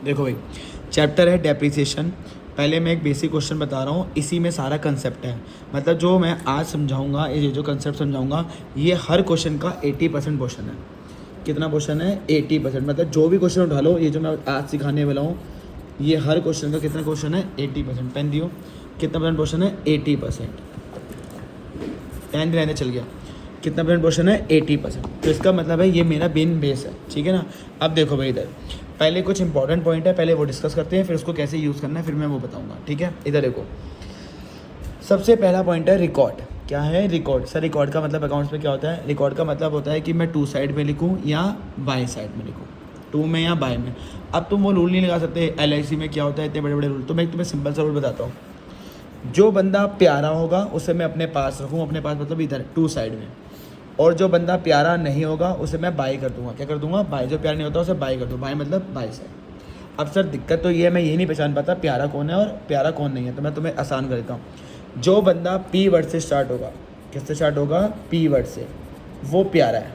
देखो भाई, चैप्टर है डेप्रिसिएशन। पहले मैं एक बेसिक क्वेश्चन बता रहा हूँ, इसी में सारा कंसेप्ट है। मतलब जो मैं आज समझाऊंगा, ये जो कंसेप्ट समझाऊंगा, ये हर क्वेश्चन का 80% क्वेश्चन है। कितना क्वेश्चन है? 80%। मतलब जो भी क्वेश्चन उठा लो, ये जो मैं आज सिखाने वाला हूँ, ये हर क्वेश्चन का कितना क्वेश्चन है? 80%। पेन दियो, कितना परसेंट क्वेश्चन है? 80%। पेन रहने चल गया, कितना परसेंट क्वेश्चन है? 80%। तो इसका मतलब है ये मेरा मेन बेस है, ठीक है ना। अब देखो भाई, इधर पहले कुछ इंपॉर्टेंट पॉइंट है, पहले वो डिस्कस करते हैं, फिर उसको कैसे यूज़ करना है फिर मैं वो बताऊंगा, ठीक है। इधर देखो, सबसे पहला पॉइंट है रिकॉर्ड। क्या है? रिकॉर्ड। सर रिकॉर्ड का मतलब अकाउंट्स में क्या होता है? रिकॉर्ड का मतलब होता है कि मैं टू साइड में लिखूँ या बाय साइड में लिखूँ, टू में या बाय में। अब तुम वो रूल नहीं लगा सकते LIC में क्या होता है, इतने बड़े बड़े रूल। तो मैं तुम्हें सिंपल सा रूल बताता हूँ। जो बंदा प्यारा होगा उसे मैं अपने पास रखूँ, अपने पास मतलब इधर टू साइड में, और जो बंदा प्यारा नहीं होगा उसे मैं बाय कर दूंगा। क्या कर दूंगा? बाय। जो प्यारा नहीं होता उसे बाय कर दूँ। बाय मतलब बाय साइड। अब सर दिक्कत तो ये है, मैं ये नहीं पहचान पाता प्यारा कौन है और प्यारा कौन नहीं है, तो मैं तुम्हें आसान कर देता हूँ। जो बंदा P वर्ड से स्टार्ट होगा, किससे स्टार्ट होगा? P वर्ड से, वो प्यारा है।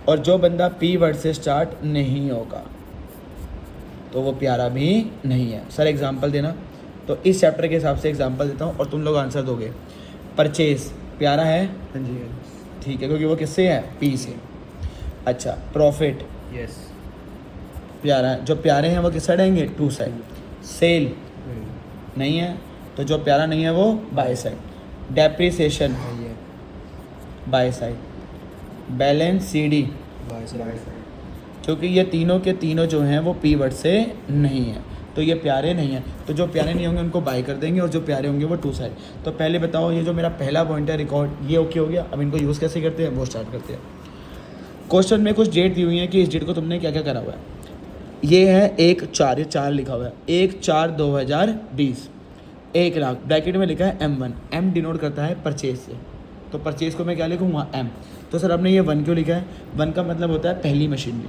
और जो बंदा P वर्ड से स्टार्ट नहीं होगा तो वो प्यारा भी नहीं है। सर एग्जाम्पल देना। तो इस चैप्टर के हिसाब से एग्जाम्पल देता हूँ और तुम लोग आंसर दोगे। परचेज प्यारा है? हाँ जी, ठीक है, क्योंकि वो किससे है? P से। अच्छा, प्रॉफिट यस। प्यारा है। जो प्यारे हैं वो किस साइड आएंगे? To side. सेल नहीं है, तो जो प्यारा नहीं है वो by side. Depreciation by side. Balance CD, by side. क्योंकि ये तीनों के तीनों जो हैं वो P वर्ड से नहीं है, तो ये प्यारे नहीं हैं। तो जो प्यारे नहीं होंगे उनको बाय कर देंगे, और जो प्यारे होंगे वो टू साइड। तो पहले बताओ, ये जो मेरा पहला पॉइंट है रिकॉर्ड, ये ओके हो गया। अब इनको यूज़ कैसे करते हैं वो स्टार्ट करते हैं। क्वेश्चन में कुछ डेट दी हुई है कि इस डेट को तुमने क्या क्या करा हुआ है। ये है 1/4, ये 4 लिखा हुआ है। 1/4/2020, 1 लाख ब्रैकेट में लिखा है M1। M डिनोट करता है परचेज से, तो परचेज को मैं क्या लिखूँगा? M। तो सर आपने ये 1 क्यों लिखा है? 1 का मतलब होता है पहली मशीनरी।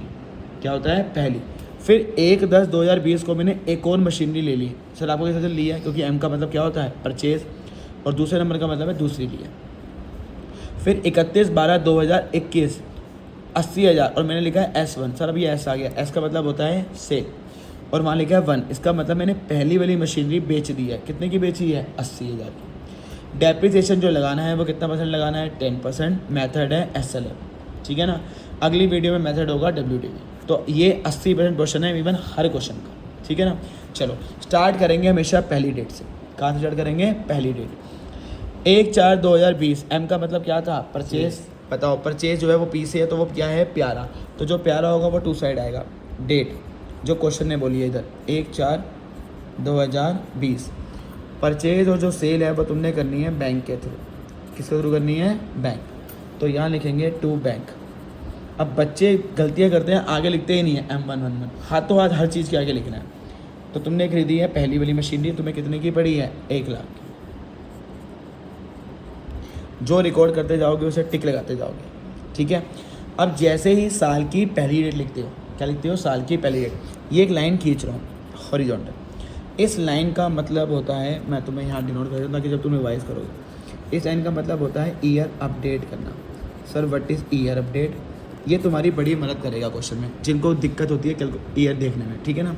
क्या होता है? पहली। फिर 1/10/2020 को मैंने एक और मशीनरी ले ली। सर आपको कैसे लिया है? क्योंकि M का मतलब क्या होता है? परचेज, और दूसरे नंबर का मतलब है दूसरी ली है। फिर 31/12/2021 80,000, और मैंने लिखा है S1। सर अभी S आ गया, S का मतलब होता है सेल, और वहाँ लिखा है 1। इसका मतलब मैंने पहली वाली मशीनरी बेच दी है। कितने की बेची है? 80,000 की। डेप्रिसिएशन जो लगाना है वो कितना परसेंट लगाना है? 10%। मेथड है SLM, ठीक है ना। अगली वीडियो में मेथड होगा WTV। तो ये 80% क्वेश्चन है इवन हर क्वेश्चन का, ठीक है ना। चलो स्टार्ट करेंगे हमेशा पहली डेट से। कहाँ से स्टार्ट करेंगे? पहली डेट। 1/4/2020। M का मतलब क्या था? परचेज। बताओ, परचेज जो है वो P से है, तो वो क्या है? प्यारा। तो जो प्यारा होगा वो टू साइड आएगा। डेट जो क्वेश्चन ने बोली है इधर 1/4/2020। परचेज और जो सेल है वो तुमने करनी है बैंक के थ्रू। किसके थ्रू करनी है? बैंक। तो यहाँ लिखेंगे टू बैंक। अब बच्चे गलतियाँ करते हैं, आगे लिखते ही नहीं है M111, हाथों हाथ हर चीज़ के आगे लिखना है। तो तुमने खरीदी है पहली वाली मशीनरी, तुम्हें कितने की पड़ी है? 1 लाख की। जो रिकॉर्ड करते जाओगे उसे टिक लगाते जाओगे, ठीक है। अब जैसे ही साल की पहली डेट लिखते हो, क्या लिखते हो? साल की पहली डेट। ये एक लाइन खींच रहा हूँ हॉरिजॉन्टल। इस लाइन का मतलब होता है, मैं तुम्हें यहाँ डिनोट कर दूँ ताकि जब तुम रिवाइज करोगे, इस लाइन का मतलब होता है ईयर अपडेट करना। Sir what is year update? ये तुम्हारी बड़ी मदद करेगा क्वेश्चन में, जिनको दिक्कत होती है ईयर देखने में, ठीक है ना।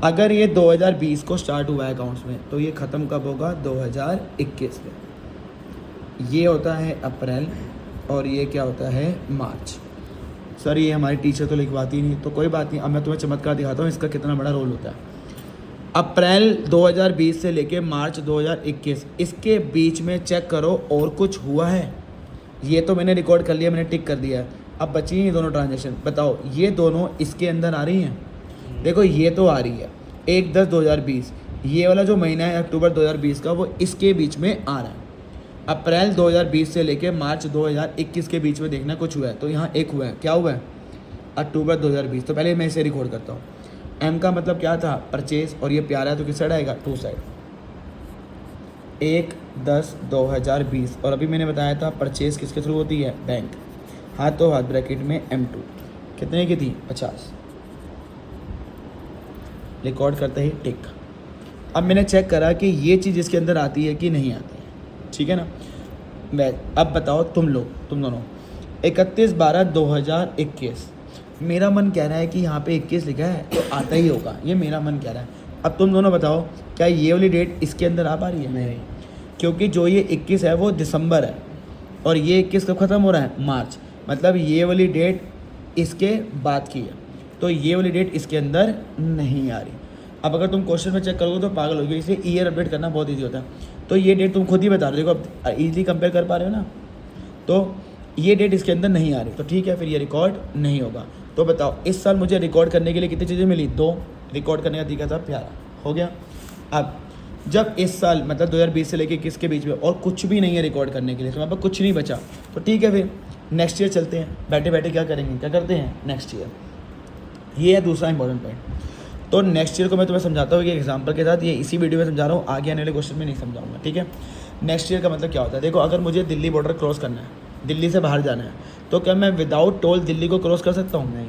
अगर ये 2020 को स्टार्ट हुआ है अकाउंट्स में, तो ये ख़त्म कब होगा? 2021 में। ये होता है अप्रैल, और ये क्या होता है? मार्च। सर ये हमारी टीचर तो लिखवाती नहीं, तो कोई बात नहीं। अब मैं तुम्हें चमत्कार दिखाता हूँ इसका कितना बड़ा रोल होता है। अप्रैल 2020 से लेके मार्च 2021, इसके बीच में चेक करो और कुछ हुआ है? ये तो मैंने रिकॉर्ड कर लिया, मैंने टिक कर दिया है। अब बची ये दोनों ट्रांजेक्शन, बताओ ये दोनों इसके अंदर आ रही हैं? देखो ये तो आ रही है 1/10/2020, ये वाला जो महीना है अक्टूबर 2020 का, वो इसके बीच में आ रहा है। अप्रैल 2020 से लेके मार्च 2021 के बीच में देखना कुछ हुआ है, तो यहाँ एक हुआ है। क्या हुआ है? अक्टूबर 2020। तो पहले मैं इसे रिकॉर्ड करता हूँ। M का मतलब क्या था? परचेज, और ये प्यारा है तो किस साइड आएगा? Two side. 1/10/2020, और अभी मैंने बताया था परचेज किसके थ्रू होती है? बैंक। हाथों हाथ ब्रैकेट में M2 कितने की थी? 50। रिकॉर्ड करते ही टिक। अब मैंने चेक करा कि ये चीज़ इसके अंदर आती है कि नहीं आती है, ठीक है ना। मैं अब बताओ तुम दोनों 31/12/2021 मेरा मन कह रहा है कि यहाँ पे 21 लिखा है तो आता ही होगा, ये मेरा मन कह रहा है। अब तुम दोनों बताओ क्या ये वाली डेट इसके अंदर आ पा रही है? नहीं। क्योंकि जो ये 21 है वो दिसंबर है और ये 21 कब ख़त्म हो रहा है? मार्च। मतलब ये वाली डेट इसके बाद की है, तो ये वाली डेट इसके अंदर नहीं आ रही। अब अगर तुम क्वेश्चन में चेक करोगे तो पागल होगी, इसे ईयर अपडेट करना बहुत ईजी होता है। तो ये डेट तुम खुद ही बता रहे हो, देखो अब ईजिली कंपेयर कर पा रहे हो ना, तो ये डेट इसके अंदर नहीं आ रही, तो ठीक है फिर ये रिकॉर्ड नहीं होगा। तो बताओ इस साल मुझे रिकॉर्ड करने के लिए कितनी चीज़ें मिली? 2। रिकॉर्ड करने का तरीका था प्यारा, हो गया। अब जब इस साल मतलब 2020 से लेके 21 के बीच में और कुछ भी नहीं है रिकॉर्ड करने के लिए, तो वहाँ पर कुछ नहीं बचा, तो ठीक है फिर नेक्स्ट ईयर चलते हैं। बैठे बैठे क्या करेंगे, क्या करते हैं? Next year. ये है दूसरा इंपॉर्टेंट पॉइंट। तो नेक्स्ट ईयर को मैं तुम्हें समझाता हूँ कि एग्जाम्पल के साथ, ये इसी वीडियो में समझा रहा हूँ, आगे आने वाले क्वेश्चन में नहीं समझाऊंगा, ठीक है। नेक्स्ट ईयर का मतलब क्या होता है? देखो अगर मुझे दिल्ली बॉर्डर क्रॉस करना है, दिल्ली से बाहर जाना है, तो क्या मैं विदाउट टोल दिल्ली को क्रॉस कर सकता हूँ? नहीं।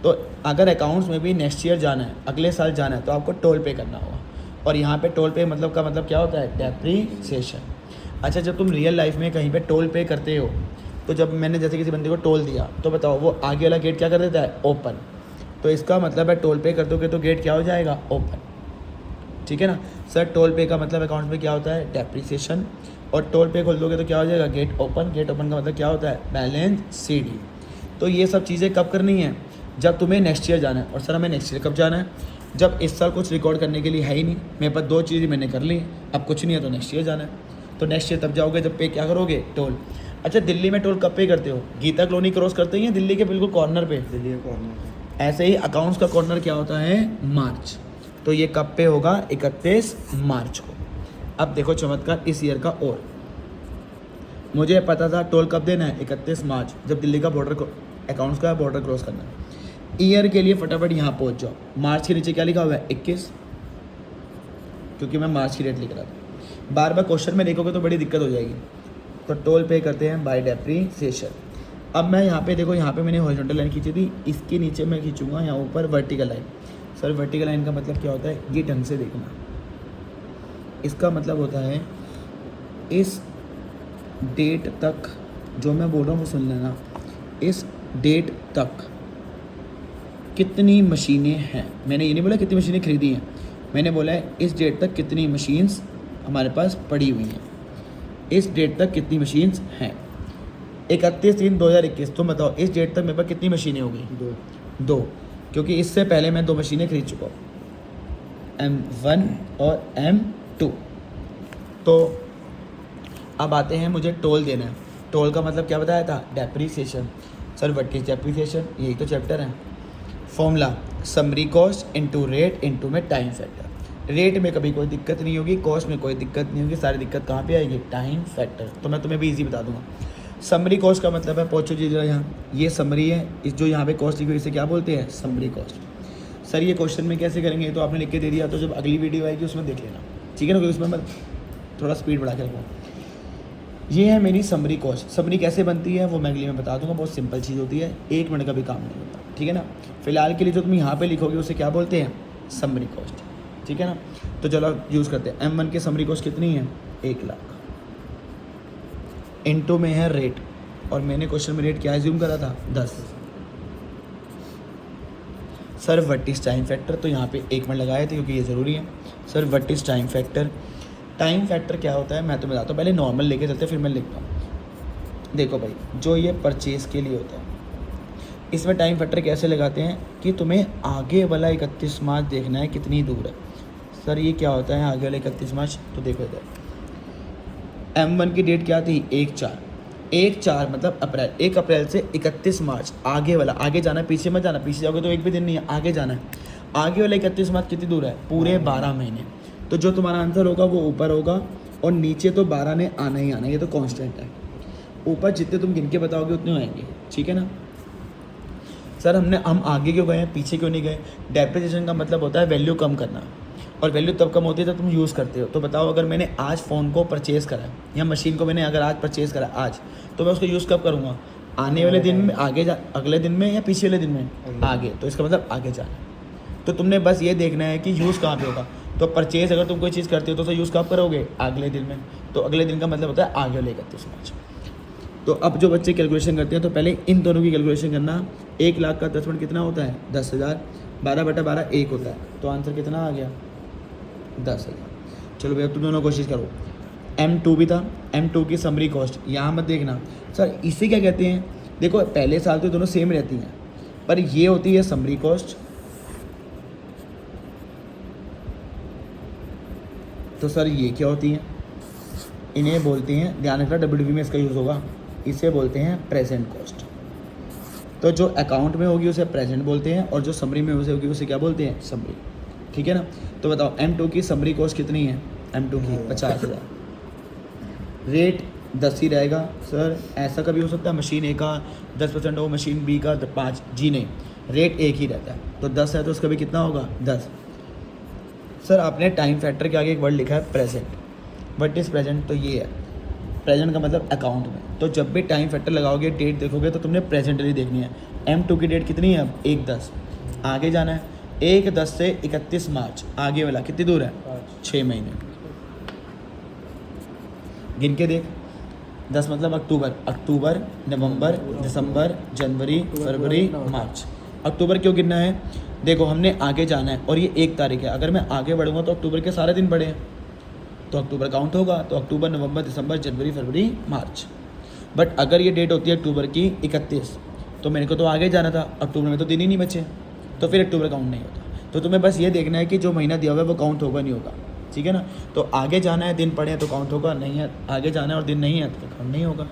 तो अगर अकाउंट्स में भी नेक्स्ट ईयर जाना है, अगले साल जाना है, तो आपको टोल पे करना होगा। और यहाँ पे टोल पे मतलब का मतलब क्या होता है? डेप्रीसिएशन। अच्छा जब तुम रियल लाइफ में कहीं पे टोल पे करते हो, तो जब मैंने जैसे किसी बंदे को टोल दिया, तो बताओ वो आगे वाला गेट क्या कर देता है? ओपन। तो इसका मतलब है टोल पे कर दोगे तो गेट क्या हो जाएगा? ओपन, ठीक है ना सर। टोल पे का मतलब अकाउंट में क्या होता है? डेप्रीसिएशन। और टोल पे खोल दोगे तो क्या हो जाएगा? Gate open. गेट ओपन का मतलब क्या होता है? Balance sheet. तो ये सब चीज़ें कब करनी है? जब तुम्हें नेक्स्ट ईयर जाना है। और सर हमें नेक्स्ट ईयर कब जाना है? जब इस साल कुछ रिकॉर्ड करने के लिए है ही नहीं, मेरे पास 2 चीज़ें मैंने कर ली, अब कुछ नहीं है तो नेक्स्ट ईयर जाना है। तो नेक्स्ट ईयर तब जाओगे जब पे क्या करोगे? टोल। अच्छा दिल्ली में टोल कब पे करते हो? गीता कॉलोनी क्रॉस करते हैं दिल्ली के बिल्कुल कॉर्नर पे? दिल्ली का कॉर्नर। ऐसे ही अकाउंट्स का कॉर्नर क्या होता है? मार्च। तो ये कब पे होगा? 31 मार्च को। अब देखो चमत्कार इस ईयर का, और मुझे पता था टोल कब देना है? 31 मार्च, जब दिल्ली का बॉर्डर अकाउंट्स का बॉर्डर क्रॉस करना है। ईयर के लिए फटाफट यहाँ पहुँच जाओ। मार्च के नीचे क्या लिखा हुआ है? 21, क्योंकि मैं मार्च की डेट लिख रहा था। बार बार क्वेश्चन में देखोगे तो बड़ी दिक्कत हो जाएगी। तो टोल पे करते हैं बाय डेप्रीसिएशन। अब मैं यहाँ पे देखो, यहाँ पे मैंने हॉरिजॉन्टल लाइन खींची थी, इसके नीचे मैं खींचूंगा यहाँ ऊपर vertical line. Sir vertical line का मतलब क्या होता है? ये ढंग से देखना, इसका मतलब होता है इस डेट तक, जो मैं बोल रहा हूँ वो सुन लेना, इस डेट तक कितनी मशीनें हैं। मैंने ये नहीं बोला कितनी मशीनें खरीदी हैं, मैंने बोला है इस डेट तक कितनी मशीन्स हमारे पास पड़ी हुई हैं, इस डेट तक कितनी मशीन्स हैं। 31/3/2021। तुम बताओ इस डेट तक मेरे पास कितनी मशीनें होगी? 2, क्योंकि इससे पहले मैं 2 मशीनें खरीद चुका हूँ, M1 और M2। तो अब आते हैं, मुझे टोल देना है। टोल का मतलब क्या बताया था? Depreciation. Sir what is depreciation? यही तो चैप्टर है। Formula summary cost into rate into में टाइम फैक्टर। रेट में कभी कोई दिक्कत नहीं होगी, कॉस्ट में कोई दिक्कत नहीं होगी, सारी दिक्कत कहाँ पे आएगी? Time factor. तो मैं तुम्हें भी इजी बता दूंगा। समरी कॉस्ट का मतलब है, पहुँचो जी जरा यहाँ, ये समरी है, इस जो यहाँ पे कॉस्ट लिखी हुई इसे क्या बोलते हैं? Summary cost. सर ये क्वेश्चन में कैसे करेंगे? तो आपने लिख के दे दिया, तो जब अगली वीडियो आएगी उसमें देख लेना, ठीक है ना, क्योंकि उसमें मैं थोड़ा स्पीड बढ़ा के रखूँ। ये है मेरी समरी कॉस्ट। समरी कैसे बनती है वो मैं अगली में बता दूंगा, बहुत सिंपल चीज़ होती है, 1 मिनट का भी काम नहीं होता, ठीक है ना। फिलहाल के लिए जो तुम यहाँ पे लिखोगे उसे क्या बोलते हैं? समरी कॉस्ट, ठीक है ना। तो चलो यूज़ करते हैं। M1 की समरी कॉस्ट कितनी है? 1 लाख। इनटू में है रेट, और मैंने क्वेश्चन में रेट क्या एज्यूम करा था? 10। Sir what is time factor? तो यहाँ पे 1 मिनट लगाए थे क्योंकि ये ज़रूरी है। Sir what is time factor? Time factor क्या होता है मैं तुम्हें बताता हूँ, पहले नॉर्मल लेके चलते फिर मैं लिखता हूँ। देखो भाई, जो ये परचेज़ के लिए होता है, इसमें टाइम फैक्टर कैसे लगाते हैं कि तुम्हें आगे वाला 31 मार्च देखना है कितनी दूर है। सर ये क्या होता है आगे वाला 31 मार्च? तो देखो इधर M1 की डेट क्या थी? 1/4 मतलब अप्रैल। 1 अप्रैल से 31 मार्च आगे वाला, आगे जाना है, पीछे मत जाना, पीछे जाओगे तो एक भी दिन नहीं है, आगे जाना है। आगे वाला 31 मार्च कितनी दूर है? पूरे 12 महीने। तो जो तुम्हारा आंसर होगा वो ऊपर होगा, और नीचे तो 12 ने आना ही आना, ये तो कांस्टेंट है। ऊपर जितने तुम गिन के बताओगे उतने आएंगे, ठीक है ना। सर हम आगे क्यों गए हैं, पीछे क्यों नहीं गए? डेप्रिसिएशन का मतलब होता है वैल्यू कम करना, और वैल्यू तब कम होती है जब तुम यूज़ करते हो। तो बताओ अगर मैंने आज फ़ोन को परचेज़ करा या मशीन को मैंने अगर आज परचेज़ करा आज, तो मैं उसको यूज़ कब करूँगा? आने वाले दिन में, अगले दिन में, या पीछे वाले दिन में? आगे। तो इसका मतलब आगे जाना। तो तुमने बस ये देखना है कि यूज़ कहाँ पे होगा। तो परचेज़ अगर तुम कोई चीज़ करते हो तो उसे यूज़ कब करोगे? अगले दिन में। तो अगले दिन का मतलब होता है आगे वाले 31 मार्च। तो अब जो बच्चे कैलकुलेशन करते हैं तो पहले इन दोनों की कैलकुलेशन करना। 1 लाख का 10% कितना होता है? 10,000। 12/12 1 होता है, तो आंसर कितना आ गया? 10,000। चलो भैया तुम दोनों कोशिश करो। M2 भी था, M2 की समरी कॉस्ट यहाँ मत देखना सर इसे क्या कहते हैं। देखो पहले साल तो दोनों सेम रहती हैं, पर ये होती है समरी कॉस्ट। तो सर ये क्या होती है? इन्हें बोलते हैं, ध्यान रखना WDV में इसका यूज़ होगा, इसे बोलते हैं प्रेजेंट कॉस्ट। तो जो अकाउंट में होगी उसे प्रेजेंट बोलते हैं, और जो समरी में उसे होगी उसे क्या बोलते हैं? समरी। ठीक है ना। तो बताओ M2 की समरी कॉस्ट कितनी है? M2 की 50,000। रेट 10 ही रहेगा। सर ऐसा कभी हो सकता है मशीन A का 10% हो, मशीन B का 5? जी नहीं, रेट एक ही रहता है। तो 10 है तो उसका भी कितना होगा? 10। सर आपने टाइम फैक्टर के आगे एक वर्ड लिखा है प्रेजेंट। What is present? तो ये है प्रेजेंट का मतलब अकाउंट में। तो जब भी टाइम फैक्टर लगाओगे, डेट देखोगे, तो तुमने प्रेजेंटली देखनी है। M2 की डेट कितनी है अब? 1/10। आगे जाना है 1/10 से 31 मार्च, आगे वाला कितनी दूर है? 6 महीने। गिन के देख। 10 मतलब अक्टूबर, नवंबर, दिसंबर, जनवरी, फरवरी, मार्च। अक्टूबर क्यों गिनना है? देखो हमने आगे जाना है और ये 1 तारीख है। अगर मैं आगे बढ़ूंगा तो अक्टूबर के सारे दिन बढ़े हैं, तो अक्टूबर काउंट होगा। तो अक्टूबर, नवंबर, दिसंबर, जनवरी, फरवरी, मार्च। बट अगर ये डेट होती है अक्टूबर की 31, तो मेरे को तो आगे जाना था, अक्टूबर में तो दिन ही नहीं बचे, तो फिर अक्टूबर काउंट नहीं होता। तो तुम्हें बस ये देखना है कि जो महीना दिया हुआ है वो काउंट होगा नहीं होगा। ठीक है ना। तो आगे जाना है, दिन पड़े हैं तो काउंट होगा, नहीं है आगे जाना है और दिन नहीं है तो काउंट नहीं होगा।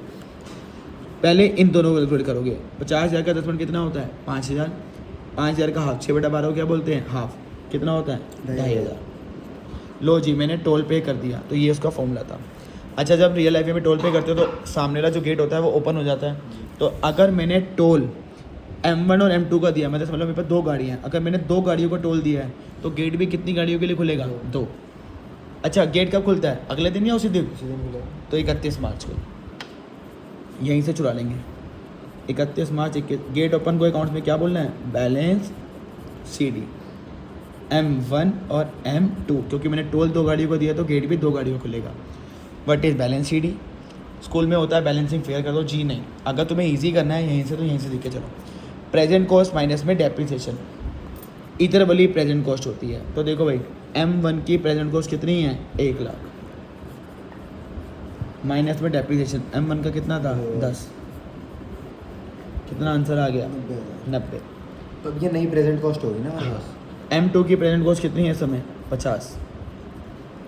पहले इन दोनों को कैलकुलेट करोगे। 50,000 का 10% कितना होता है? 5,000। 5,000 का हाफ 6/12 क्या बोलते हैं? हाफ। कितना होता है? 2,500। लो जी मैंने टोल पे कर दिया, तो ये उसका फॉर्मूला था। अच्छा जब रियल लाइफ में टोल पे करते हो तो सामने वाला जो गेट होता है वो ओपन हो जाता है। तो अगर मैंने टोल M1 और M2 का दिया, मतलब मेरे पास 2 गाड़ियाँ हैं, अगर मैंने 2 गाड़ियों का टोल दिया है तो गेट भी कितनी गाड़ियों के लिए खुलेगा? 2। अच्छा गेट कब खुलता है? अगले दिन या उसी दिन? तो 31 मार्च को यहीं से चुरा लेंगे। 31 मार्च गेट ओपन को अकाउंट्स में क्या बोलना है? Balance CD। M1 और M2 क्योंकि मैंने टोल 2 गाड़ियों को दिया तो गेट भी 2 गाड़ियों को खुलेगा। What is balance CD? School में होता है बैलेंसिंग फेयर कर दो। जी नहीं, अगर तुम्हें इजी करना है यहीं से तो यहीं से सीख के चलो। प्रेजेंट कॉस्ट माइनस में डेप्रिसिएशन, इधर वाली प्रेजेंट कॉस्ट होती है। तो देखो भाई M1 की प्रेजेंट कॉस्ट कितनी है? 1 लाख, माइनस में डेप्रिसिएशन M1 का कितना था? 10। कितना आंसर आ गया? 90। तो अब ये नई प्रेजेंट कॉस्ट होगी ना हमारे पास। M2 की प्रेजेंट कॉस्ट कितनी है इस समय? 50।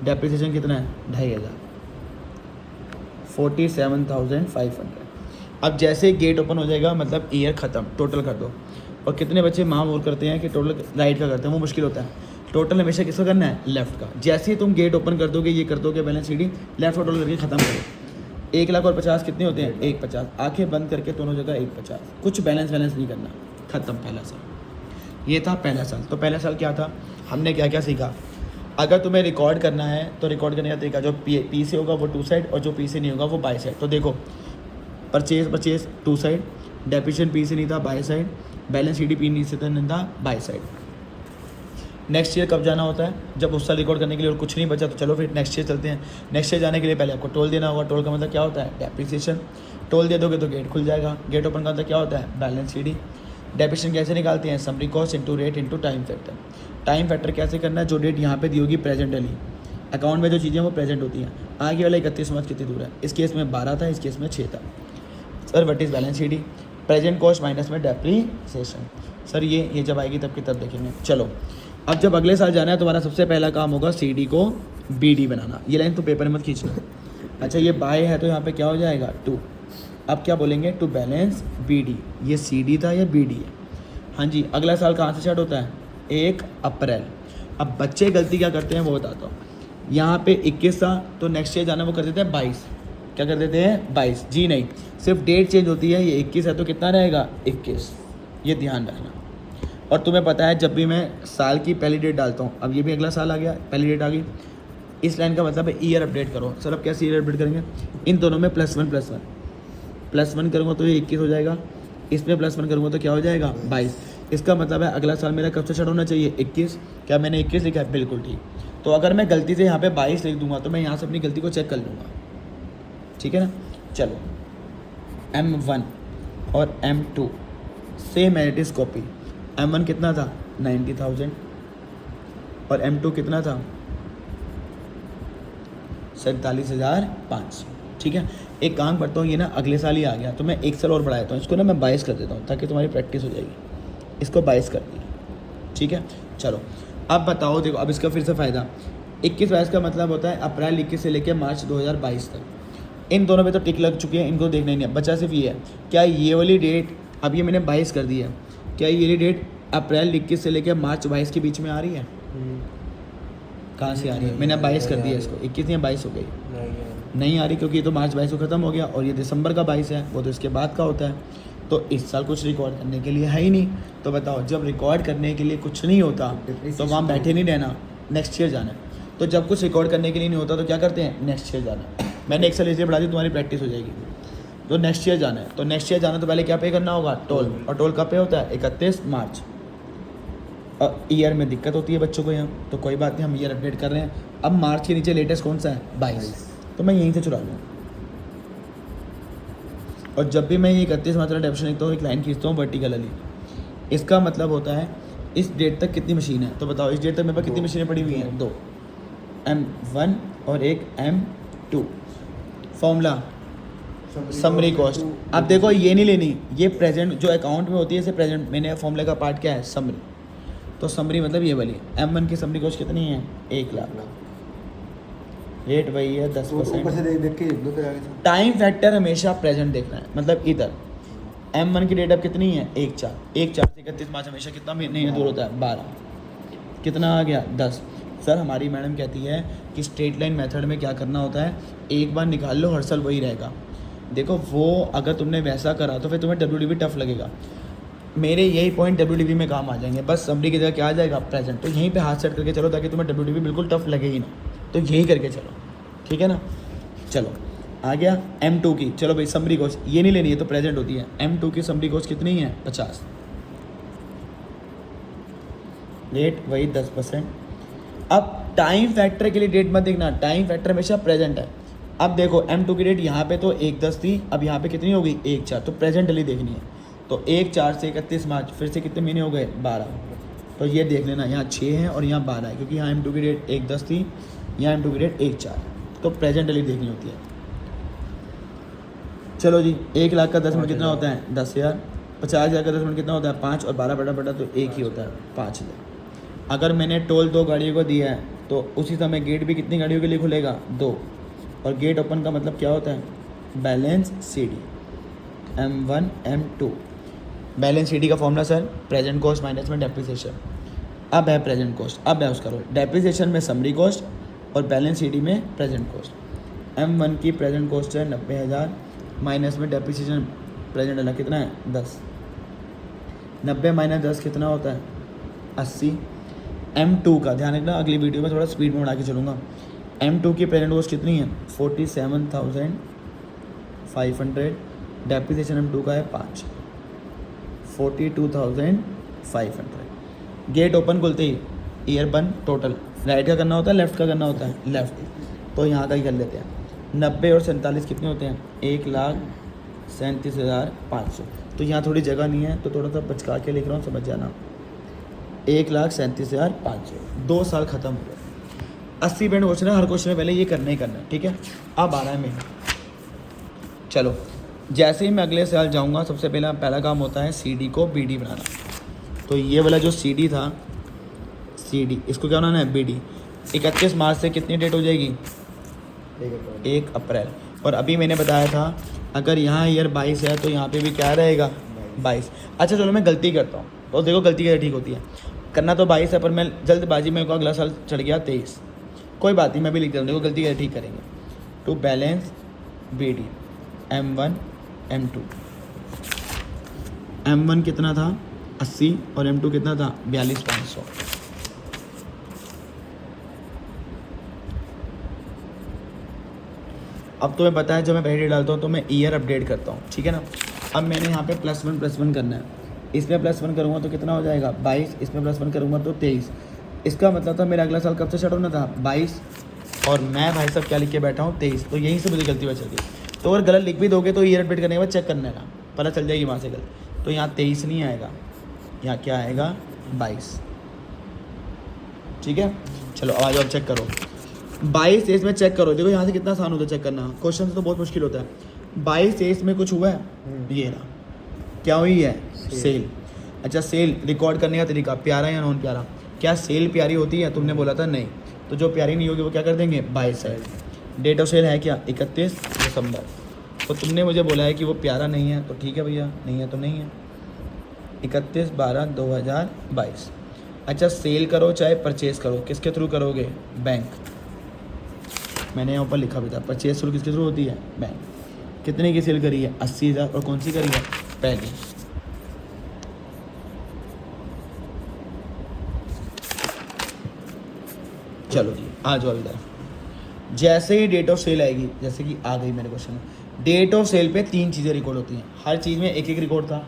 डेप्रिसिएशन कितना है? 2,500, 47,500। अब जैसे गेट ओपन हो जाएगा मतलब ईयर ख़त्म, टोटल कर दो। और कितने बच्चे मामूल करते हैं कि टोटल राइट का करते हैं, वो मुश्किल होता है। टोटल हमेशा किसका करना है? लेफ्ट का। जैसे ही तुम गेट ओपन कर दोगे, ये कर दोगे बैलेंस CD, लेफ्ट का टोटल करके ख़त्म करो। 1 लाख और 50 कितने होते हैं? 150। आंखें बंद करके दोनों जगह 150, कुछ बैलेंस नहीं करना, ख़त्म पहला साल। ये था पहला साल। तो पहला साल क्या था, हमने क्या क्या सीखा। अगर तुम्हें रिकॉर्ड करना है तो रिकॉर्ड करने का तरीका, जो पी से होगा वो 2 साइड और जो पी से नहीं होगा वो बाई साइड। तो देखो परचेज 2 साइड, डेप्रिसिएशन पी से नहीं था by side, balance CD P नहीं से नहीं था बाई साइड। नेक्स्ट ईयर कब जाना होता है? जब उस साल रिकॉर्ड करने के लिए और कुछ नहीं बचा तो चलो फिर नेक्स्ट ईयर चलते हैं। नेक्स्ट ईयर जाने के लिए पहले आपको टोल देना होगा। टोल का मतलब क्या होता है? डेप्रिसिएशन। टोल दे दोगे तो गेट खुल जाएगा। गेट ओपन का मतलब क्या होता है? Balance CD। डेप्रिसिएशन कैसे निकालते हैं? Summary cost into rate into time factor. Time factor कैसे करना है? जो डेट यहाँ पे दी होगी प्रेजेंटली, अकाउंट में जो चीज़ें वो प्रेजेंट होती हैं। आगे वाला 31 मार्च कितनी दूर है? इस केस में 12 था, इस केस में 6 था। Sir what is balance CD? Present cost minus में डेप्रिसिएशन। सर ये जब आएगी तब की तब देखेंगे। चलो अब जब अगले साल जाना है तुम्हारा सबसे पहला काम होगा CD को BD बनाना। ये लाइन तो पेपर में मत खींचना। अच्छा ये बाय है तो यहाँ पे क्या हो जाएगा? 2। अब क्या बोलेंगे? To balance BD। ये CD था या BD है? हाँ जी। अगला साल कहाँ से स्टार्ट होता है? 1 अप्रैल। अब बच्चे गलती क्या करते हैं वो बताता हूँ। यहाँ पे 21 था तो नेक्स्ट ईयर जाना वो कर देते हैं 22। क्या कर देते हैं? 22। जी नहीं, सिर्फ डेट चेंज होती है। ये 21 है तो कितना रहेगा? 21। ये ध्यान रखना। और तुम्हें पता है जब भी मैं साल की पहली डेट डालता हूँ, अब ये भी अगला साल आ गया, पहली डेट आ गई, इस लाइन का मतलब है ईयर अपडेट करो। सर अब कैसे ईयर अपडेट करेंगे? इन दोनों में +1 करूँगा तो ये 21 हो जाएगा, इसमें +1 करूँगा तो क्या हो जाएगा? 22। इसका मतलब है अगला साल मेरा कब से स्टार्ट होना चाहिए? 21। क्या मैंने 21 लिखा है? बिल्कुल ठीक। तो अगर मैं गलती से यहाँ पे 22 लिख दूंगा तो मैं यहाँ से अपनी गलती को चेक कर लूँगा। ठीक है ना। चलो M1 और M2 same as it is copy. M1 कितना था 90,000 और M2 कितना था 47,500। ठीक है, एक काम करता हूँ, ये ना अगले साल ही आ गया तो मैं एक साल और बढ़ा देता हूँ इसको ना, मैं 22 कर देता हूँ ताकि तुम्हारी प्रैक्टिस हो जाएगी। इसको 22 कर दिया, ठीक है। चलो अब बताओ, देखो अब इसका फिर से फ़ायदा 21-22 का मतलब होता है अप्रैल 21 से लेकर मार्च 2022 तक। इन दोनों पे तो टिक लग चुकी है, इनको देखना ही नहीं है, बचा सिर्फ ये है क्या ये वाली डेट, अब ये मैंने 22 कर दी है, क्या ये वाली डेट अप्रैल 21 से लेकर मार्च 22 के बीच में आ रही है? कहाँ से आ रही है? मैंने 22 कर दिया इसको, 21 या 22 हो गई, नहीं आ रही क्योंकि ये तो मार्च 22 को ख़त्म हो गया और ये दिसंबर का 22 है, वो तो इसके बाद का होता है। तो इस साल कुछ रिकॉर्ड करने के लिए है ही नहीं, तो बताओ जब रिकॉर्ड करने के लिए कुछ नहीं होता तो वहाँ बैठे नहीं रहना, नेक्स्ट ईयर जाना है। तो जब कुछ रिकॉर्ड करने के लिए नहीं होता तो क्या करते हैं, नेक्स्ट ईयर जाना है। मैंने एक साल इसलिए बढ़ा दी तुम्हारी प्रैक्टिस हो जाएगी। तो नेक्स्ट ईयर जाना है, तो नेक्स्ट ईयर जाना तो पहले क्या पे करना होगा, टोल, और टोल कब पे होता है 31 मार्च। और ईयर में दिक्कत होती है बच्चों को यहाँ, तो कोई बात नहीं, हम ईयर अपडेट कर रहे हैं। अब मार्च के नीचे लेटेस्ट कौन सा है 22, तो मैं यहीं से चुरा लूँ। और जब भी मैं ये 31 मार्च वाला डेफिनेशन लिखता हूँ, एक लाइन खींचता हूँ वर्टिकली, इसका मतलब होता है इस डेट तक कितनी मशीन है। तो बताओ इस डेट तक मेरे पास कितनी मशीनें पड़ी हुई हैं, 2, M1 और एक M2। फॉर्मूला समरी कॉस्ट, अब देखो ये नहीं लेनी, ये प्रेजेंट जो अकाउंट में होती है इसे प्रेजेंट, मैंने फॉर्मूले का पार्ट क्या है समरी, तो समरी मतलब ये वाली। M1 की समरी कॉस्ट कितनी है 1 लाख, रेट वही है 10%। देख के दो फिर आगे से। टाइम फैक्टर हमेशा प्रेजेंट देखना है, मतलब इधर M1 की डेट अब कितनी है 1/4 से 31 मार्च हमेशा कितना महीने दूर होता है 12, कितना आ गया 10। सर हमारी मैडम कहती है कि स्ट्रेट लाइन मेथड में क्या करना होता है, एक बार निकाल लो हर साल वही रहेगा। देखो वो अगर तुमने वैसा करा तो फिर तुम्हें WDV टफ लगेगा। मेरे यही पॉइंट WDV में काम आ जाएंगे, बस समरी की जगह क्या आ जाएगा प्रेजेंट। तो यहीं पे हाथ सेट करके चलो ताकि तुम्हें WDV बिल्कुल टफ लगे ही ना, तो यही करके चलो, ठीक है ना। चलो आ गया M2 की, चलो भाई समरी कॉस्ट ये नहीं लेनी है तो प्रेजेंट होती है। M2 की समरी कॉस्ट कितनी है 50, रेट वही 10%। अब टाइम फैक्टर के लिए डेट मत देखना, टाइम फैक्टर हमेशा प्रेजेंट है। अब देखो M2 की डेट यहाँ पे तो 1/10 थी, अब यहाँ पे कितनी हो गई 1/4, तो प्रेजेंट वाली देखनी है। तो 1/4 से 31 मार्च फिर से कितने महीने हो गए 12, तो ये देख लेना यहाँ 6 है और यहाँ 12 है, क्योंकि यहाँ M2 की डेट 1/10 थी, यहाँ M2 की डेट 1/4, तो प्रेजेंट वाली देखनी होती है। चलो जी 1 लाख का 10 मिनट कितना होता है 10,000, 50,000 का 10 मिनट कितना होता है 5, और 12 बटा तो एक ही होता है 5,000। अगर मैंने टोल 2 गाड़ियों को दिया है तो उसी समय गेट भी कितनी गाड़ियों के लिए खुलेगा 2, और गेट ओपन का मतलब क्या होता है balance CD M1 M2। Balance CD का formula sir present cost minus में डेप्रिसिएशन। अब है प्रेजेंट कॉस्ट, अब है उसका रोल, डेप्रिसिएशन में समरी कॉस्ट और बैलेंस CD में प्रेजेंट कॉस्ट। M1 की प्रेजेंट कॉस्ट है 90,000 माइनस में डेप्रिसिएशन प्रेजेंट वाला कितना है 10, 90 माइनस 10 कितना होता है 80। M2 का ध्यान रखना, अगली वीडियो में थोड़ा स्पीड में बढ़ा के चलूँगा। M2 की प्रेजेंट कॉस्ट कितनी है 47,500, डेप्रिसिएशन M2 का है 5, 42,500। गेट ओपन खुलते ही ईयर बंद, टोटल राइट का करना होता है लेफ़्ट का करना होता है लेफ़्ट, तो यहाँ का ही कर लेते हैं। 90 और 47 कितने होते हैं 1,37,500, तो यहाँ थोड़ी जगह नहीं है तो थोड़ा सा बचका के लिख रहा हूँ, समझ जाना। 1,37,500, 2 साल ख़त्म हो गए। 80% क्वेश्चन है, हर क्वेश्चन में पहले ये करना ही करना है, ठीक है। अब आ रहा है मेरा, चलो जैसे ही मैं अगले साल जाऊंगा सबसे पहला काम होता है CD को BD बनाना। तो ये वाला जो CD था CD, इसको क्या बनाना है BD। 31 मार्च से कितनी डेट हो जाएगी 1 अप्रैल। और अभी मैंने बताया था अगर यहाँ ईयर 22 है तो यहाँ पे भी क्या रहेगा 22। अच्छा चलो मैं गलती करता हूँ, तो देखो गलती कैसे ठीक होती है, करना तो 22 है पर मैं जल्दबाजी में को अगला साल चढ़ गया 23, कोई बात नहीं मैं भी लिख देता हूँ, देखो गलती कैसे ठीक करेंगे। To balance BD M1 M2, M1 कितना था 80 और M2 कितना था 42,500। अब तो मैं पता है जब मैं पहले डालता हूँ तो मैं ईयर अपडेट करता हूँ, ठीक है ना। अब मैंने यहाँ पे +1 करना है, इसमें +1 करूँगा तो कितना हो जाएगा 22, इसमें +1 करूँगा तो 23। इसका मतलब था मेरा अगला साल कब से स्टार्ट होना था 22, और मैं भाई साहब क्या लिख के बैठा हूँ 23, तो यहीं से मुझे गलती बच गई। तो अगर गलत लिख भी दोगे तो ईयर अपडेट करने के बाद चेक करने का पता चल जाएगी वहाँ से गलत। तो यहाँ 23 नहीं आएगा, यहाँ क्या आएगा 22। ठीक है, चलो आ जाओ चेक करो। 22 इसमें चेक करो, देखो यहाँ से कितना आसान होता है चेक करना, क्वेश्चन से तो बहुत मुश्किल होता है। 22 में कुछ हुआ है, ये ना क्या हुई है, सेल। अच्छा, सेल रिकॉर्ड करने का तरीका, प्यारा या नॉन प्यारा। क्या सेल प्यारी होती है? तुमने बोला था नहीं, तो जो प्यारी नहीं होगी वो क्या कर देंगे, buy side. Date of sale है क्या, 31 दिसंबर। तो तुमने मुझे बोला है कि वो प्यारा नहीं है, तो ठीक है भैया, नहीं है तो नहीं है, 31/12/2022। अच्छा, सेल करो चाहे परचेज़ करो, किसके थ्रू करोगे, बैंक। मैंने यहाँ ऊपर लिखा भी था, परचेज थ्रू किसके थ्रू होती है, बैंक। कितने की सेल करी है, 80,000। और कौन सी करी है, पहली। चलो जी आ जाओ इधर। जैसे ही डेट ऑफ सेल आएगी, जैसे कि आ गई मेरे क्वेश्चन में, डेट ऑफ सेल पे 3 चीज़ें रिकॉर्ड होती हैं। हर चीज़ में एक एक रिकॉर्ड था,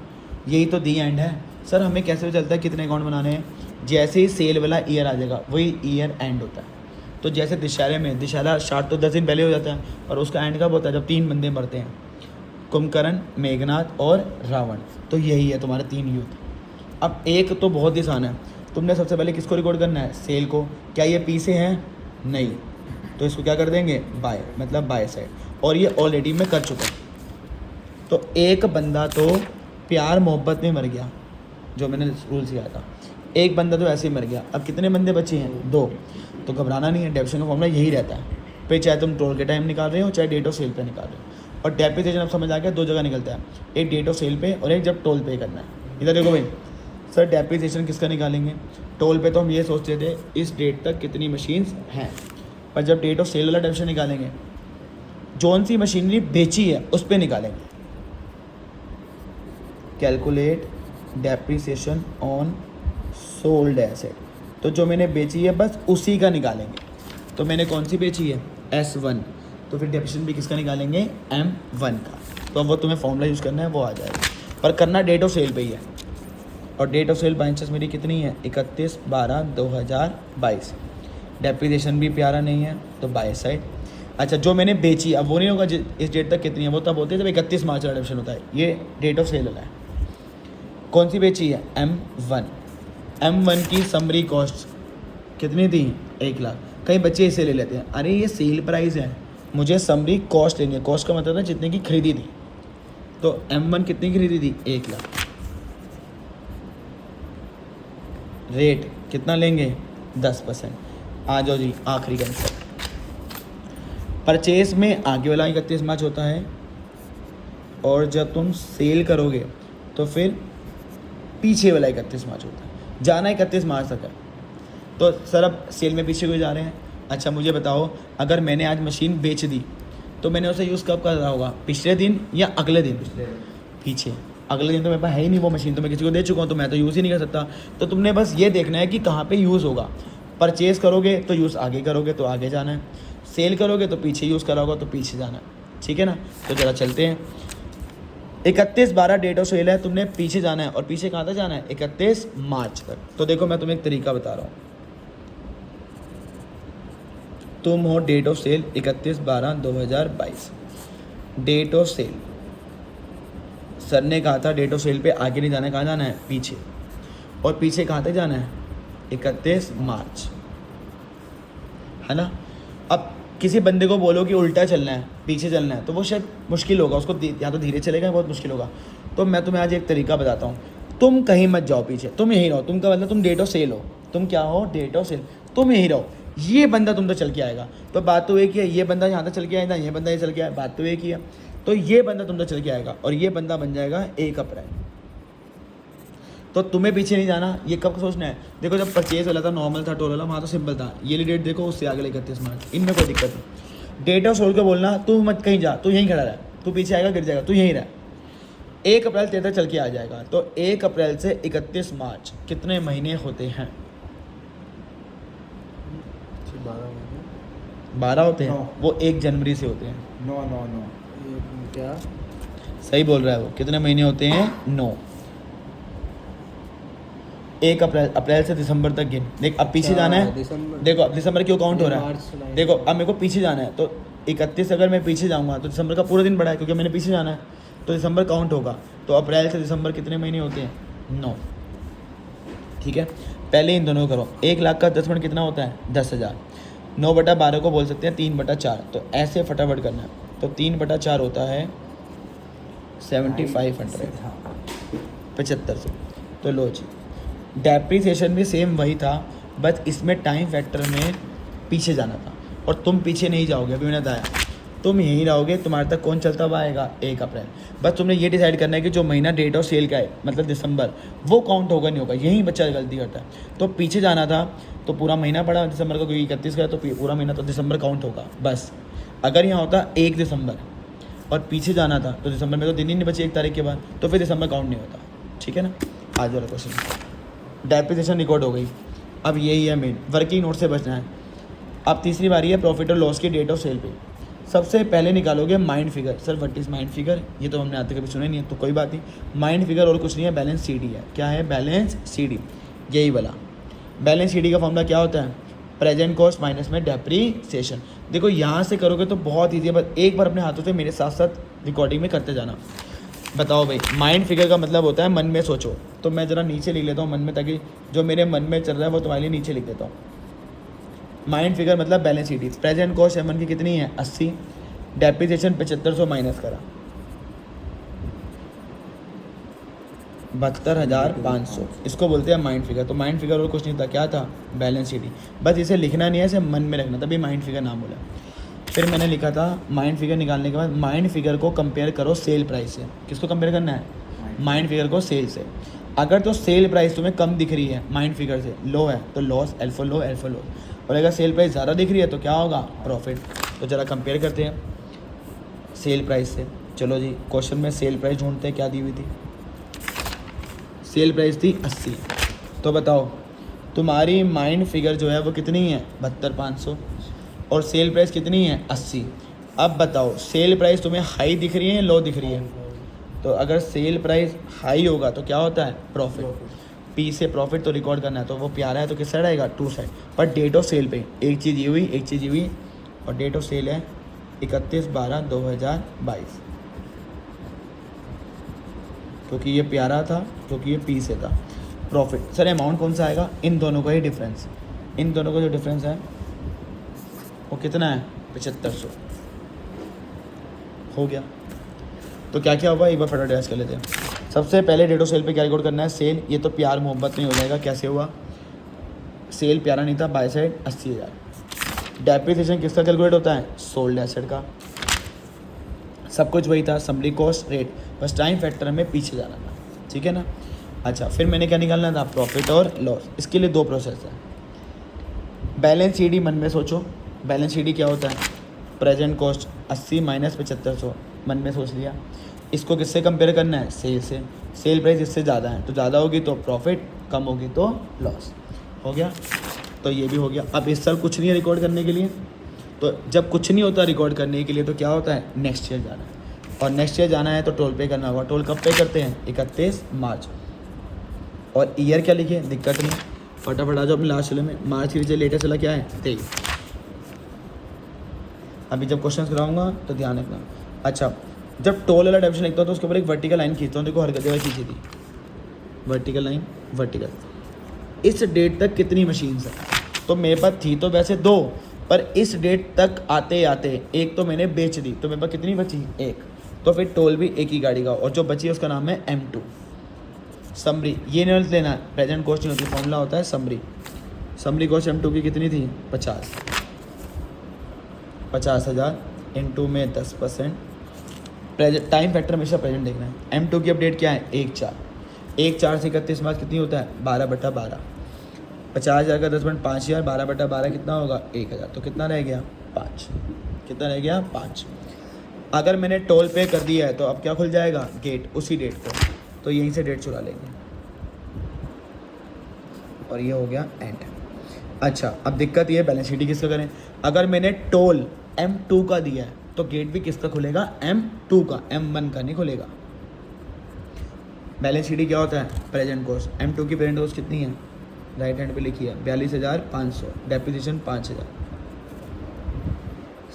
यही तो दी एंड है। सर हमें कैसे चलता है कितने अकाउंट बनाने हैं, जैसे ही सेल वाला ईयर आ जाएगा वही ईयर एंड होता है। तो जैसे दशहरे में, दशहरा स्टार्ट तो 10 दिन पहले हो जाता है, और उसका एंड कब होता है, जब 3 बंदे मरते हैं, कुंभकर्ण, मेघनाथ और रावण। तो यही है तुम्हारे 3 युद्ध। अब एक तो बहुत ही आसान है, तुमने सबसे पहले किसको रिकॉर्ड करना है, सेल को। क्या ये पी से है, नहीं, तो इसको क्या कर देंगे, बाय, मतलब बाय साइड। और ये ऑलरेडी मैं कर चुका हूँ। तो एक बंदा तो प्यार मोहब्बत में मर गया, जो मैंने रूल सिखाया था। एक बंदा तो ऐसे ही मर गया। अब कितने बंदे बचे हैं, 2। तो घबराना नहीं है, डेप्रिसिएशन का फॉर्मूला यही रहता है। फिर चाहे तुम टोल के टाइम निकाल रहे हो, चाहे डेट ऑफ सेल पे निकाल रहे हो। और डेप्रिसिएशन अब समझ आ गया, 2 जगह निकलता है, एक डेट ऑफ सेल पे और एक जब टोल पे करना है। इधर देखो भाई, सर डेप्रिसिएशन किसका निकालेंगे, टोल पे तो हम ये सोचते थे इस डेट तक कितनी मशीन्स हैं, पर जब डेट ऑफ सेल वाला डेप्रिसिएशन निकालेंगे, जौन सी मशीनरी बेची है उस पर निकालेंगे। Calculate depreciation on sold asset, तो जो मैंने बेची है बस उसी का निकालेंगे। तो मैंने कौन सी बेची है, S1, तो फिर डेप्रिसिएशन भी किसका निकालेंगे, M1 का। तो अब वो तुम्हें फॉर्मूला यूज़ करना है, वो आ जाएगा, पर करना डेट ऑफ सेल पे ही है। और date of sale by chance मेरी कितनी है, 31/12/2022। डेप्रिसिएशन भी प्यारा नहीं है, तो बाय साइड। अच्छा, जो मैंने बेची, अब वो नहीं होगा इस डेट तक कितनी है, वो तब होती है जब 31 मार्च का डेप्रिसिएशन होता है। ये डेट ऑफ सेल वाला है। कौन सी बेची है, M1। M1 की समरी कॉस्ट कितनी थी, 1 लाख। कई बच्चे इसे ले लेते हैं, अरे ये सेल प्राइस है, मुझे समरी कॉस्ट लेनी है। कॉस्ट का मतलब है जितने की खरीदी थी। तो M1 कितनी की खरीदी थी, 1 लाख। रेट कितना लेंगे, 10%। आ जाओ जी आखिरी कंसेप्ट। परचेज में आगे वाला 31 मार्च होता है, और जब तुम सेल करोगे तो फिर पीछे वाला 31 मार्च होता है। जाना 31 मार्च तक है। तो सर अब सेल में पीछे क्यों जा रहे हैं। अच्छा मुझे बताओ, अगर मैंने आज मशीन बेच दी तो मैंने उसे यूज़ कब कर रहा होगा, पिछले दिन या अगले दिन, पीछे। अगले दिन तो मेरे पास है ही नहीं वो मशीन, तो मैं किसी को दे चुका हूँ, तो मैं तो यूज़ ही नहीं कर सकता। तो तुमने बस ये देखना है कि कहाँ पे यूज़ होगा। परचेज़ करोगे तो यूज़ आगे करोगे तो आगे जाना है, सेल करोगे तो पीछे यूज़ करा होगा तो पीछे जाना है। ठीक है ना, तो ज़रा चलते हैं। 31/12 डेट ऑफ सेल है, तुमने पीछे जाना है, और पीछे कहाँ तक जाना है, 31 मार्च तक। तो देखो मैं तुम्हें एक तरीका बता रहा हूँ। तुम हो date of sale 31/12/2022, date of sale. Sir ने कहा था डेट ऑफ सेल पे आगे नहीं जाना है, कहाँ जाना है, पीछे। और पीछे कहाँ तक जाना है, 31 मार्च, है ना। अब किसी बंदे को बोलो कि उल्टा चलना है, पीछे चलना है, तो वो शायद मुश्किल होगा उसको, या तो धीरे चलेगा, बहुत मुश्किल होगा। तो मैं तुम्हें आज एक तरीका बताता हूँ। तुम कहीं मत जाओ पीछे, तुम यहीं रहो। तुम का मतलब तुम डेट ऑफ सेल हो, तुम क्या हो, डेट ऑफ सेल, तुम यहीं रहो। ये बंदा तुम तो चल के आएगा। तो बात तो एक ही है, ये बंदा यहाँ तक चल के आएगा, ये बंदा ये चल के आएगा, बात तो एक ही है। तो ये बंदा तुम तो चल के आएगा, और ये बंदा बन जाएगा 1 अप्रैल। तो तुम्हें पीछे नहीं जाना। ये कब सोचना है, देखो जब परचेज वाला था, नॉर्मल था, टोल वाला, वहाँ तो सिंपल था। ये डेट देखो, उससे आगे 31 मार्च, इनमें कोई दिक्कत नहीं। डेट ऑफ सेल को बोलना, तू मत कहीं जा, तू यहीं खड़ा रह, तू पीछे आएगा गिर जाएगा, तू यहीं रह। 1 अप्रैल तेरे तक चल के आ जाएगा। तो 1 अप्रैल से 31 मार्च कितने महीने होते हैं, 12 होते हैं। वो 1 जनवरी से होते हैं, 9 क्या सही बोल रहा है वो। कितने महीने होते हैं, 9। 1 अप्रैल से दिसंबर तक गिन। देख अब पीछे जाना है, देखो अब दिसंबर क्यों काउंट हो रहा है, देखो अब मेरे को पीछे जाना है। तो 31 अगर मैं पीछे जाऊँगा तो दिसंबर का पूरा दिन बढ़ा है क्योंकि मैंने पीछे जाना है, तो दिसंबर काउंट होगा। तो अप्रैल से दिसंबर कितने महीने होते हैं? 9। ठीक है, पहले इन दोनों को करो। 1 लाख का 10 कितना होता है? 10,000। 9/12 को बोल सकते हैं 3/4, तो ऐसे फटाफट करना है। तो 3/4 होता है 7500, 7500। तो लो जी, डेप्रीसिएशन भी सेम वही था, बस इसमें टाइम फैक्टर में पीछे जाना था और तुम पीछे नहीं जाओगे। अभी मैंने बताया तुम यहीं रहोगे, तुम्हारे तक कौन चलता हुआ आएगा? 1 अप्रैल। बस तुमने ये डिसाइड करना है कि जो महीना डेट ऑफ सेल का है मतलब दिसंबर, वो काउंट होगा नहीं होगा, यही बच्चा गलती करता है। तो पीछे जाना था तो पूरा महीना पड़ा दिसंबर का, क्योंकि 31 का है तो पूरा महीना तो दिसंबर काउंट होगा बस। अगर यहाँ होता 1 दिसंबर और पीछे जाना था तो दिसंबर में तो दिन ही नहीं बची 1 तारीख के बाद, तो फिर दिसंबर काउंट नहीं होता। ठीक है ना। आज वाला क्वेश्चन, डेप्रिसिएशन रिकॉर्ड हो गई। अब यही है मेन, वर्किंग नोट से बचना है। अब तीसरी बारी है प्रॉफिट और लॉस की डेट ऑफ सेल पे। सबसे पहले निकालोगे mind figure. Sir what is mind figure? ये तो हमने आज तक कभी सुना नहीं है, तो कोई बात नहीं। माइंड फिगर और कुछ नहीं है, बैलेंस CD है। क्या है? बैलेंस CD, यही वाला। बैलेंस CD का फॉर्मूला क्या होता है? प्रेजेंट कॉस्ट माइनस में डेप्रीसिएशन। देखो यहाँ से करोगे तो बहुत ईजी है, बस एक बार अपने हाथों से मेरे साथ साथ रिकॉर्डिंग में करते जाना। बताओ भाई, माइंड फिगर का मतलब होता है मन में सोचो। तो मैं ज़रा नीचे लिख लेता हूँ मन में, ताकि जो मेरे मन में चल रहा है वो तुम्हारे लिए नीचे लिख देता हूँ। माइंड फिगर मतलब balance sheet. Present cost M1 की कितनी है? 80। डेप्रिसिएशन 7500 माइनस करा 72,500, इसको बोलते हैं माइंड फिगर। तो माइंड फिगर और कुछ नहीं था, क्या था? Balance sheet. बस इसे लिखना नहीं है, इसे मन में रखना, तभी माइंड फिगर नाम बोला। फिर मैंने लिखा था माइंड फिगर निकालने के बाद माइंड फिगर को कंपेयर करो सेल प्राइस से। किसको कंपेयर करना है? माइंड फिगर को सेल से। अगर तो सेल प्राइस तुम्हें कम दिख रही है माइंड फिगर से, लो है, तो loss, L for low, L for लो। और अगर सेल प्राइस ज़्यादा दिख रही है तो क्या होगा? प्रॉफिट। तो ज़रा कंपेयर करते हैं सेल प्राइस से। चलो जी, क्वेश्चन में सेल प्राइस ढूंढते हैं, क्या दी हुई थी? सेल प्राइस थी 80। तो बताओ तुम्हारी माइंड फिगर जो है वो कितनी है? 72,500। और सेल प्राइस कितनी है? 80। अब बताओ सेल प्राइस तुम्हें हाई दिख रही है, लो दिख रही है? तो अगर सेल प्राइस हाई होगा तो क्या होता है? प्रॉफिट। P से प्रॉफिट तो रिकॉर्ड करना है, तो वो प्यारा है तो किस साइड आएगा? Two side. पर डेट ऑफ सेल पे एक चीज़ ये हुई, एक चीज़ ये हुई, और डेट ऑफ सेल है 31/12/2022, क्योंकि ये प्यारा था, क्योंकि ये P से था। प्रॉफिट सर अमाउंट कौन सा आएगा? इन दोनों का ही डिफरेंस। इन दोनों का जो डिफरेंस है वो कितना है? 7500। हो गया। तो क्या क्या हुआ एक बार फटाफट याद कर लेते हैं। सबसे पहले डेट ऑफ सेल पे क्या रिकॉर्ड करना है? सेल। ये तो प्यार मोहब्बत नहीं हो जाएगा, कैसे हुआ? सेल प्यारा नहीं था, बाय साइड 80,000। डेप्रिसिएशन किसका कैलकुलेट होता है? सोल्ड एसेट का। सब कुछ वही था, समरी कॉस्ट, रेट, बस टाइम फैक्टर में पीछे जाना था। ठीक है ना। अच्छा, फिर मैंने क्या निकालना था? प्रॉफिट और लॉस। इसके लिए 2 प्रोसेस है। बैलेंस CD मन में सोचो। बैलेंस CD क्या होता है? प्रेजेंट कॉस्ट 80 माइनस 7500, मन में सोच लिया। इसको किससे कंपेयर करना है? सेल से। सेल प्राइस इससे ज़्यादा है, तो ज़्यादा होगी तो प्रॉफिट, कम होगी तो लॉस। हो गया। तो ये भी हो गया। अब इस साल कुछ नहीं है रिकॉर्ड करने के लिए, तो जब कुछ नहीं होता रिकॉर्ड करने के लिए तो क्या होता है? नेक्स्ट ईयर जाना है। और नेक्स्ट ईयर जाना है तो टोल पे करना होगा। टोल कब पे करते हैं? 31 मार्च। और ईयर क्या लिखे? दिक्कत नहीं, फटाफट आ जाओ अपने लास्ट चले में। मार्च के नीचे लेटेस्ट चला क्या है? 23। अभी जब क्वेश्चन कराऊंगा तो ध्यान रखना। अच्छा, जब टोल वाला डेफिनेशन लिखता हूँ तो उसके ऊपर एक वर्टिकल लाइन खींचता हूँ। देखो हर जगह खींची थी वर्टिकल लाइन, वर्टिकल। इस डेट तक कितनी मशीन्स है? तो मेरे पास थी तो वैसे 2, पर इस डेट तक आते आते एक तो मैंने बेच दी, तो मेरे पास कितनी बची? 1। तो फिर टोल भी एक ही गाड़ी का, और जो बची है उसका नाम है M2। समरी ये नहीं लेना है, प्रेजेंट कॉस्ट नहीं होती, फॉर्मूला होता है समरी। समरी कॉस्ट M2 की कितनी थी? 50,000 इंटू में 10%। प्रेजेंट टाइम फैक्टर हमेशा प्रेजेंट देखना है। M2 की अपडेट क्या है? 1/4। 1/4 से 31 मार्च कितनी होता है? 12/12। 50,000 का 10% 5,000, 12/12 कितना होगा? 1,000। तो कितना रह गया? 5। कितना रह गया? 5। अगर मैंने टोल पे कर दिया है तो अब क्या खुल जाएगा? गेट, उसी डेट को। तो यहीं से डेट चुरा लेंगे और ये हो गया एंड। अच्छा, अब दिक्कत ये है बैलेंस शीट किसका करें? अगर मैंने टोल M2 का दिया है तो गेट भी किसका खुलेगा? M2 का, M1 का नहीं खुलेगा। बैलेंस शीट क्या होता है? Present cost. M2 की प्रेजेंट कॉस्ट कितनी है? राइट हैंड पे लिखी है 42,500। डेप्रिसिएशन 5,000।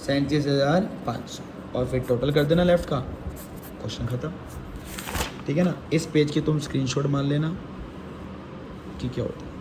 37,500 और फिर टोटल कर देना लेफ़्ट का, क्वेश्चन ख़त्म। ठीक है ना। इस पेज की तुम स्क्रीनशॉट मान लेना कि क्या होता है।